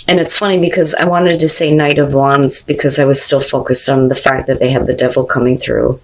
And it's funny because I wanted to say Knight of Wands because I was still focused on the fact that they have the devil coming through.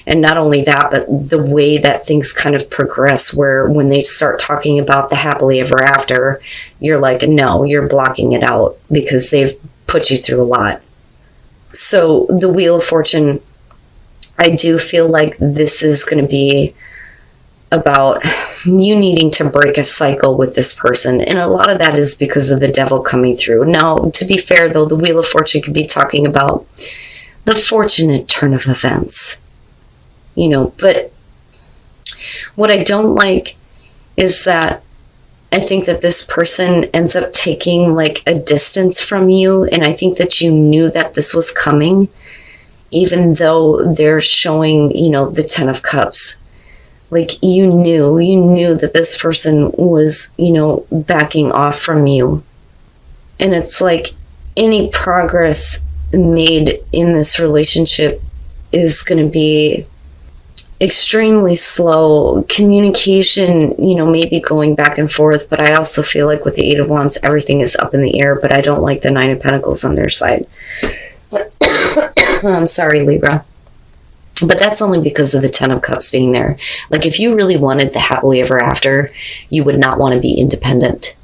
And not only that, but the way that things kind of progress, where when they start talking about the happily ever after, you're like, no, you're blocking it out because they've put you through a lot. So the Wheel of Fortune, I do feel like this is going to be about you needing to break a cycle with this person. And a lot of that is because of the devil coming through. Now, to be fair, though, the Wheel of Fortune could be talking about the fortunate turn of events. You know, but what I don't like is that I think that this person ends up taking like a distance from you. And I think that you knew that this was coming, even though they're showing, you know, the 10 of Cups. Like you knew that this person was, you know, backing off from you. And it's like any progress made in this relationship is going to be extremely slow. Communication, you know, maybe going back and forth, but I also feel like with the 8 of Wands, everything is up in the air, but I don't like the 9 of Pentacles on their side. I'm sorry, Libra. But that's only because of the 10 of Cups being there. Like if you really wanted the happily ever after, you would not want to be independent.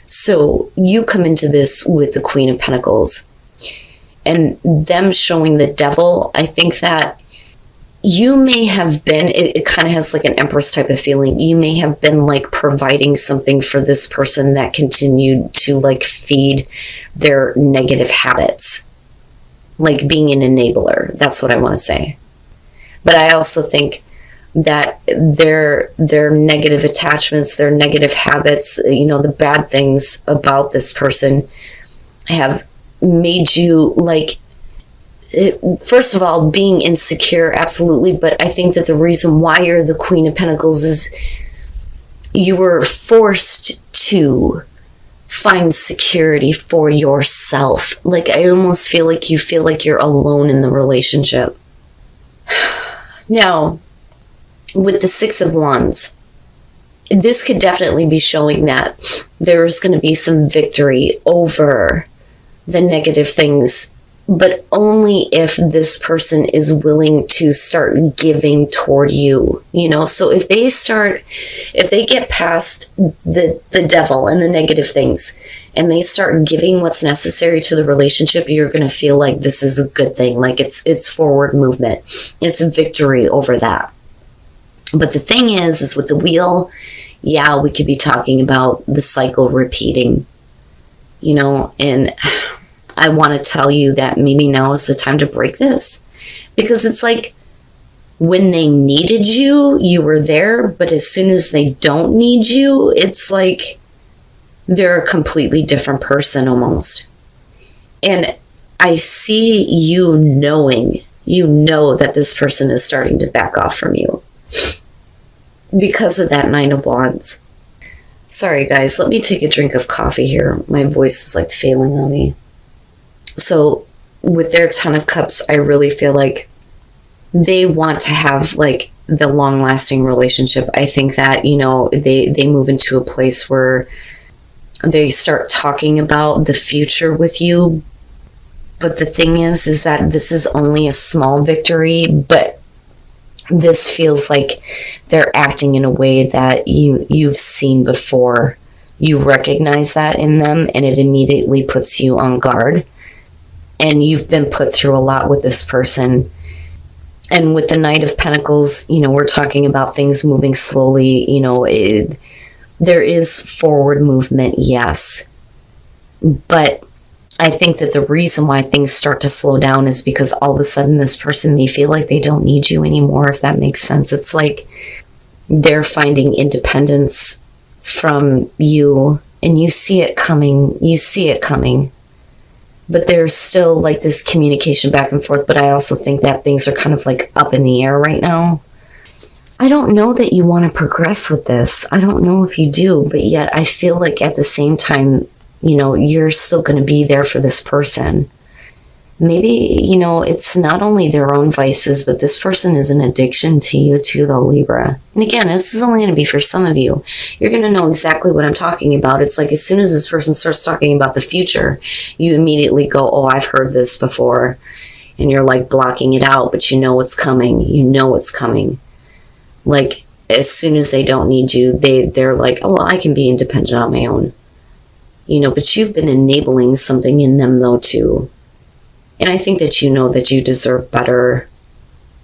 So you come into this with the Queen of Pentacles and them showing the devil. I think that you may have been, it kind of has like an Empress type of feeling. You may have been like providing something for this person that continued to like feed their negative habits. Like being an enabler. That's what I want to say. But I also think that their negative attachments, their negative habits, you know, the bad things about this person have made you like, first of all, being insecure, absolutely. But I think that the reason why you're the Queen of Pentacles is you were forced to find security for yourself. Like I almost feel like you feel like you're alone in the relationship. Now, with the 6 of Wands, this could definitely be showing that there's going to be some victory over the negative things, but only if this person is willing to start giving toward you, you know? So if they get past the devil and the negative things and they start giving what's necessary to the relationship, you're going to feel like this is a good thing. Like it's forward movement. It's victory over that. But the thing is with the Wheel, yeah, we could be talking about the cycle repeating, you know, and I want to tell you that maybe now is the time to break this, because it's like when they needed you, you were there. But as soon as they don't need you, it's like they're a completely different person almost. And I see you knowing, you know that this person is starting to back off from you because of that 9 of Wands. Sorry guys, let me take a drink of coffee here. My voice is like failing on me. So with their 10 of Cups, I really feel like they want to have like the long lasting relationship. I think that, you know, they move into a place where they start talking about the future with you. But the thing is that this is only a small victory, but this feels like they're acting in a way that you've seen before. You recognize that in them and it immediately puts you on guard. And you've been put through a lot with this person. And with the Knight of Pentacles, you know, we're talking about things moving slowly. You know, there is forward movement, yes. But I think that the reason why things start to slow down is because all of a sudden this person may feel like they don't need you anymore, if that makes sense. It's like they're finding independence from you and you see it coming. You see it coming. But there's still like this communication back and forth. But I also think that things are kind of like up in the air right now. I don't know that you want to progress with this. I don't know if you do. But yet I feel like at the same time, you know, you're still going to be there for this person. maybe, it's not only their own vices, but this person is an addiction to you too, though, Libra. And again, this is only going to be for some of you. You're going to know exactly what I'm talking about. It's like as soon as this person starts talking about the future, you immediately go, oh, I've heard this before. And you're like blocking it out, but you know it's coming. You know it's coming. Like as soon as they don't need you, they're like, oh, well, I can be independent on my own. But you've been enabling something in them though too. And I think that you know that you deserve better.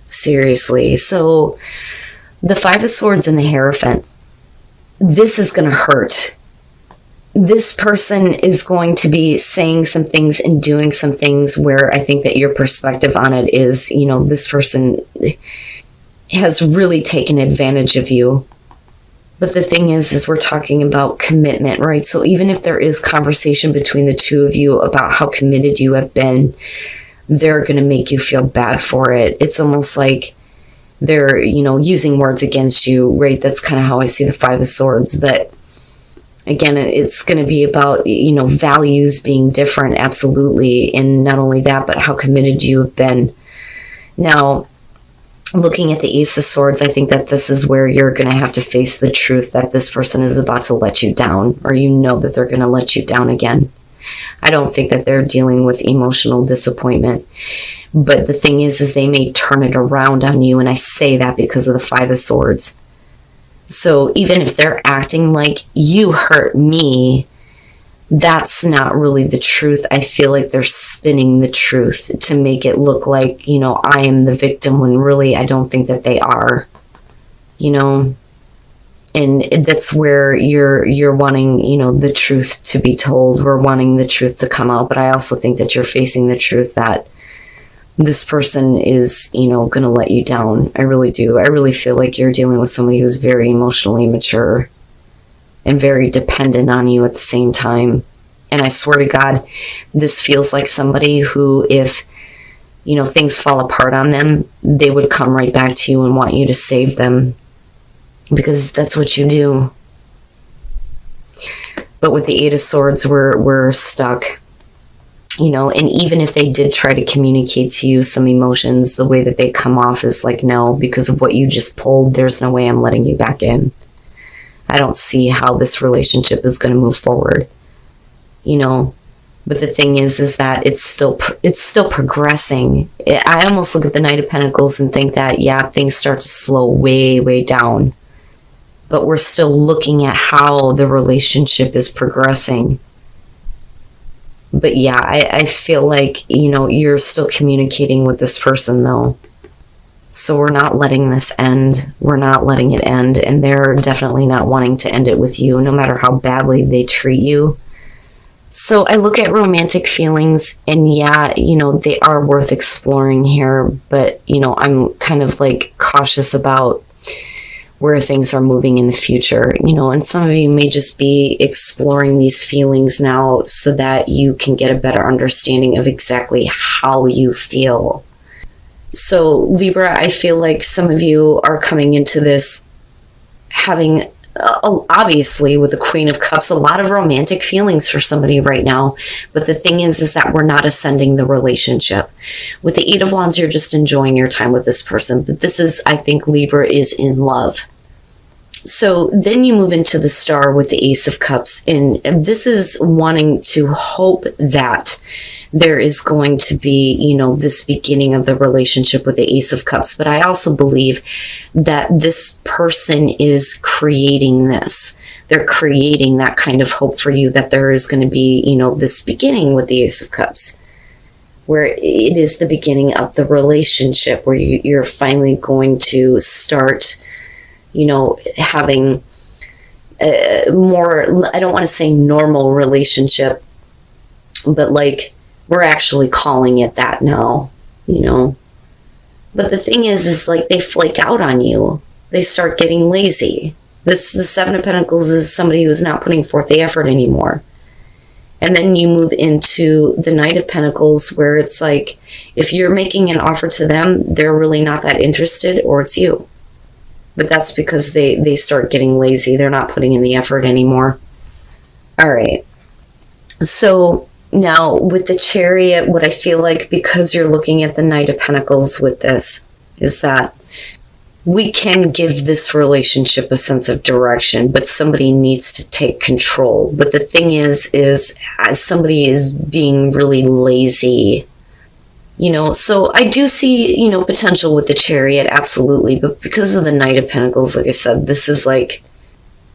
Seriously. So the Five of Swords and the Hierophant, this is going to hurt. This person is going to be saying some things and doing some things where I think that your perspective on it is, this person has really taken advantage of you. But the thing is we're talking about commitment, right? So even if there is conversation between the two of you about how committed you have been, they're going to make you feel bad for it. It's almost like they're, using words against you, right? That's kind of how I see the Five of Swords. But again, it's going to be about, values being different, absolutely. And not only that, but how committed you have been. Now, looking at the Ace of Swords, I think that this is where you're going to have to face the truth that this person is about to let you down, or that they're going to let you down again. I don't think that they're dealing with emotional disappointment. But the thing is they may turn it around on you, and I say that because of the Five of Swords. So even if they're acting like you hurt me, that's not really the truth. I feel like they're spinning the truth to make it look like, I am the victim, when really I don't think that they are, and that's where you're wanting, the truth to be told. We're wanting the truth to come out. But I also think that you're facing the truth that this person is, going to let you down. I really do. I really feel like you're dealing with somebody who's very emotionally mature and very dependent on you at the same time. And I swear to God, this feels like somebody who, if, things fall apart on them, they would come right back to you and want you to save them, because that's what you do. But with the Eight of Swords, we're stuck. And even if they did try to communicate to you some emotions, the way that they come off is like, no, because of what you just pulled, there's no way I'm letting you back in. I don't see how this relationship is going to move forward, but the thing is that it's still progressing. I almost look at the Knight of Pentacles and think that, yeah, things start to slow way, way down, but we're still looking at how the relationship is progressing. But yeah, I feel like, you're still communicating with this person though. So we're not letting this end. We're not letting it end. And they're definitely not wanting to end it with you, no matter how badly they treat you. So I look at romantic feelings, and yeah, they are worth exploring here. But, I'm kind of like cautious about where things are moving in the future, and some of you may just be exploring these feelings now so that you can get a better understanding of exactly how you feel. So Libra, I feel like some of you are coming into this having, obviously with the Queen of Cups, a lot of romantic feelings for somebody right now. But the thing is that we're not ascending the relationship. With the Eight of Wands, you're just enjoying your time with this person. But this is, I think Libra is in love. So then you move into the Star with the Ace of Cups. And this is wanting to hope that there is going to be, this beginning of the relationship with the Ace of Cups. But I also believe that this person is creating this. They're creating that kind of hope for you, that there is going to be, this beginning with the Ace of Cups, where it is the beginning of the relationship, where you're finally going to start, having a more, I don't want to say normal relationship, but like, we're actually calling it that now, But the thing is like they flake out on you. They start getting lazy. The Seven of Pentacles is somebody who's not putting forth the effort anymore. And then you move into the Knight of Pentacles, where it's like, if you're making an offer to them, they're really not that interested, or it's you. But that's because they start getting lazy. They're not putting in the effort anymore. All right. So Now, with the Chariot, what I feel like, because you're looking at the Knight of Pentacles with this, is that we can give this relationship a sense of direction, but somebody needs to take control. But the thing is as somebody is being really lazy, so I do see, potential with the Chariot, absolutely. But because of the Knight of Pentacles, like I said, this is like,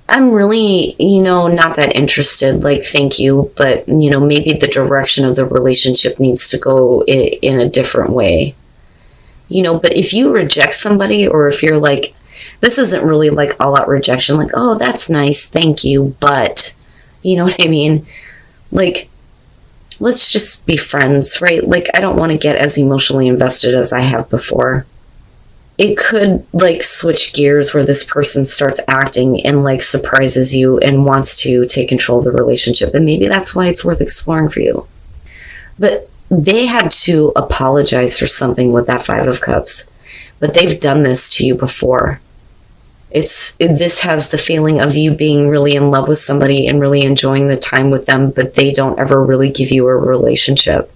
I'm really, not that interested. Like, thank you. But, maybe the direction of the relationship needs to go in a different way. But if you reject somebody, or if you're like, this isn't really like all out rejection, like, oh, that's nice, thank you, but, you know what I mean? Like, let's just be friends, right? Like, I don't want to get as emotionally invested as I have before. It could like switch gears where this person starts acting and like surprises you and wants to take control of the relationship. And maybe that's why it's worth exploring for you. But they had to apologize for something with that Five of Cups. But they've done this to you before. This has the feeling of you being really in love with somebody and really enjoying the time with them, but they don't ever really give you a relationship.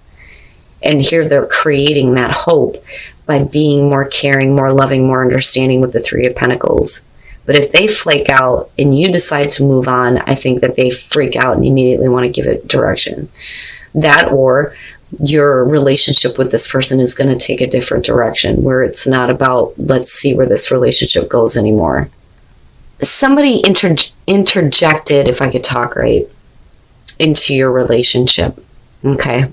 And here they're creating that hope by being more caring, more loving, more understanding with the Three of Pentacles. But if they flake out and you decide to move on, I think that they freak out and immediately want to give it direction. That, or your relationship with this person is going to take a different direction where it's not about, let's see where this relationship goes anymore. Somebody interjected, if I could talk right, into your relationship. Okay.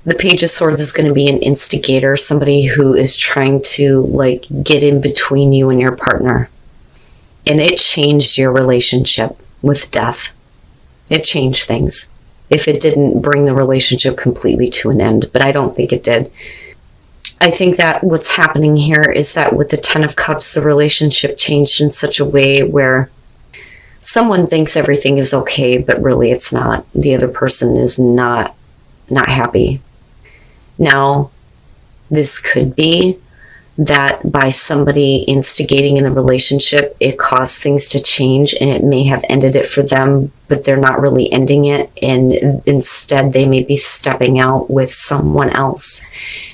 The Page of Swords is going to be an instigator, somebody who is trying to like get in between you and your partner. And it changed your relationship with death. It changed things. If it didn't bring the relationship completely to an end, but I don't think it did. I think that what's happening here is that with the Ten of Cups, the relationship changed in such a way where someone thinks everything is okay, but really it's not. The other person is not happy. Now, this could be that by somebody instigating in the relationship, it caused things to change and it may have ended it for them, but they're not really ending it. And instead, they may be stepping out with someone else.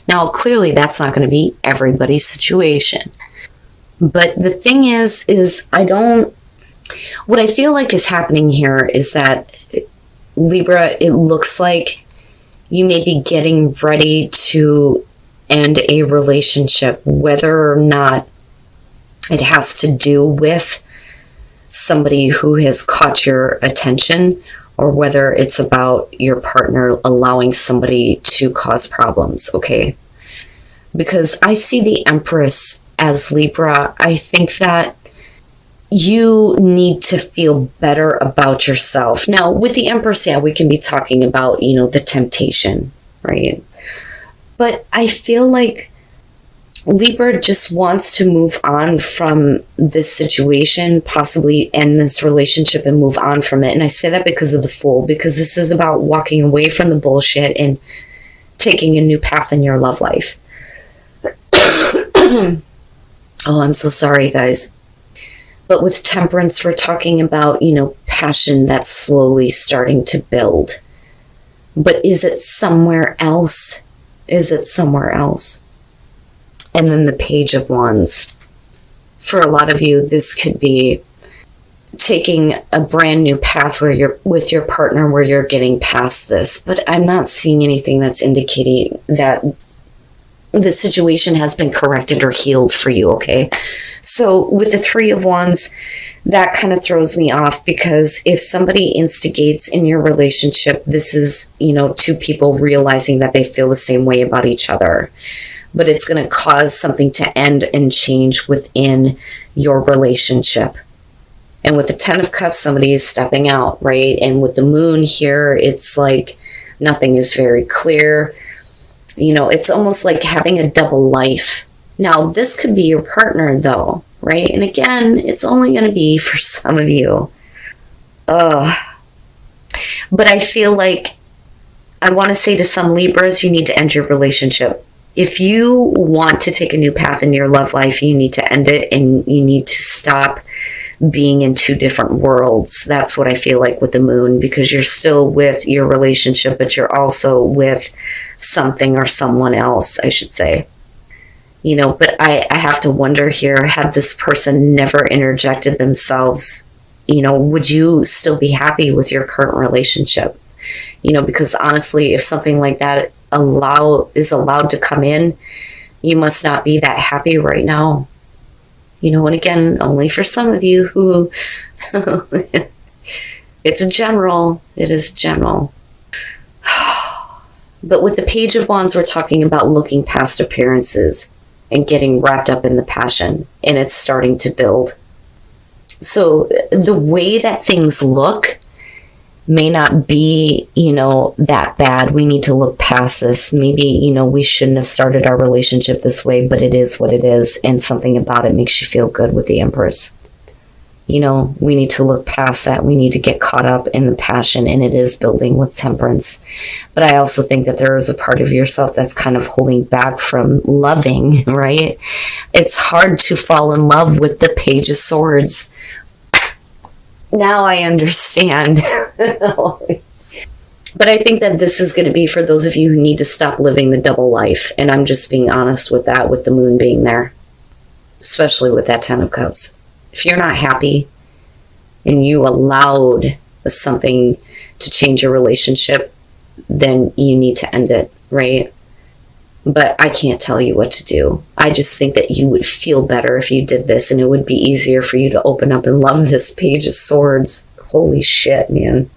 Now, clearly, that's not going to be everybody's situation. But the thing is what I feel like is happening here is that, Libra, it looks like you may be getting ready to end a relationship, whether or not it has to do with somebody who has caught your attention, or whether it's about your partner allowing somebody to cause problems, okay? Because I see the Empress as Libra. I think that you need to feel better about yourself. Now, with the Empress, yeah, we can be talking about, the temptation, right? But I feel like Libra just wants to move on from this situation, possibly end this relationship and move on from it. And I say that because of the Fool, because this is about walking away from the bullshit and taking a new path in your love life. Oh, I'm so sorry, guys. But with Temperance, we're talking about, passion that's slowly starting to build. But is it somewhere else? Is it somewhere else? And then the Page of Wands. For a lot of you, this could be taking a brand new path where you're with your partner, where you're getting past this. But I'm not seeing anything that's indicating that the situation has been corrected or healed for you, okay? So with the Three of Wands, that kind of throws me off, because if somebody instigates in your relationship, this is, two people realizing that they feel the same way about each other. But it's going to cause something to end and change within your relationship. And with the Ten of Cups, somebody is stepping out, right? And with the Moon here, it's like nothing is very clear. It's almost like having a double life. Now, this could be your partner, though, right? And again, it's only going to be for some of you. But I feel like I want to say to some Libras, you need to end your relationship. If you want to take a new path in your love life, you need to end it, and you need to stop being in two different worlds. That's what I feel like with the moon, because you're still with your relationship, but you're also with something or someone else, I should say. But I have to wonder here, had this person never interjected themselves, would you still be happy with your current relationship? Because honestly, if something like that is allowed to come in, you must not be that happy right now. And again, only for some of you who it's general. It is general. But with the Page of Wands, we're talking about looking past appearances and getting wrapped up in the passion, and it's starting to build. So the way that things look may not be, that bad. We need to look past this. Maybe, we shouldn't have started our relationship this way, but it is what it is, and something about it makes you feel good with the Empress. We need to look past that. We need to get caught up in the passion, and it is building with Temperance. But I also think that there is a part of yourself that's kind of holding back from loving, right? It's hard to fall in love with the Page of Swords. Now I understand. But I think that this is going to be for those of you who need to stop living the double life. And I'm just being honest with that, with the moon being there, especially with that 10 of Cups. If you're not happy and you allowed something to change your relationship, then you need to end it, right? But I can't tell you what to do. I just think that you would feel better if you did this, and it would be easier for you to open up and love this Page of Swords. Holy shit, man.